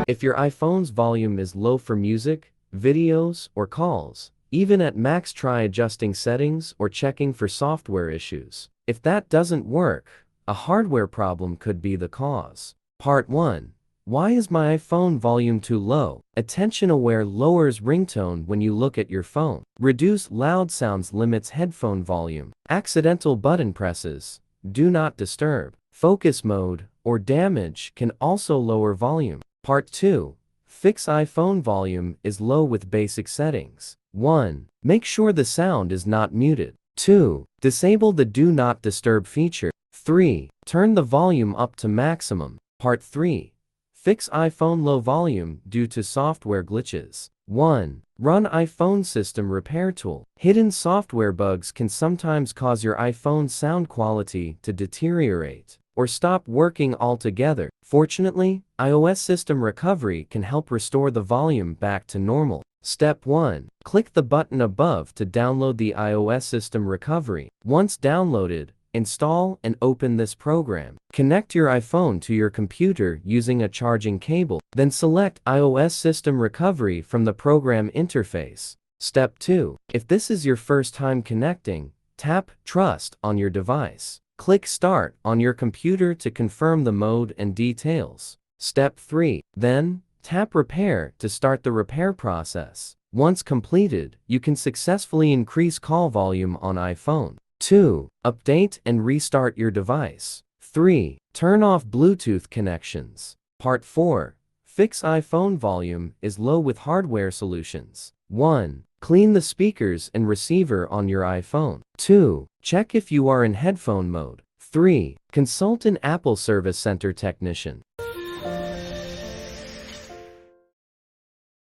If your iPhone's volume is low for music, videos, or calls, even at max, try adjusting settings or checking for software issues. If that doesn't work, a hardware problem could be the cause. Part 1. Why is my iPhone volume too low? Attention aware lowers ringtone when you look at your phone. Reduce loud sounds limits headphone volume. Accidental button presses, do not disturb, focus mode, or damage can also lower volume. Part 2. Fix iPhone volume is low with basic settings. 1. Make sure the sound is not muted. 2. Disable the Do Not Disturb feature. 3. Turn the volume up to maximum. Part 3. Fix iPhone low volume due to software glitches. 1. Run iPhone System Repair Tool. Hidden software bugs can sometimes cause your iPhone's sound quality to deteriorate or stop working altogether. Fortunately, iOS System Recovery can help restore the volume back to normal. Step 1. Click the button above to download the iOS System Recovery. Once downloaded, install and open this program. Connect your iPhone to your computer using a charging cable, then select iOS System Recovery from the program interface. Step 2. If this is your first time connecting, tap Trust on your device. Click Start on your computer to confirm the mode and details. Step 3. Then, tap Repair to start the repair process. Once completed, you can successfully increase call volume on iPhone. 2. Update and restart your device. 3. Turn off Bluetooth connections. Part 4. Fix iPhone volume is low with hardware solutions. 1. Clean the speakers and receiver on your iPhone. 2. Check if you are in headphone mode. 3. Consult an Apple Service Center technician.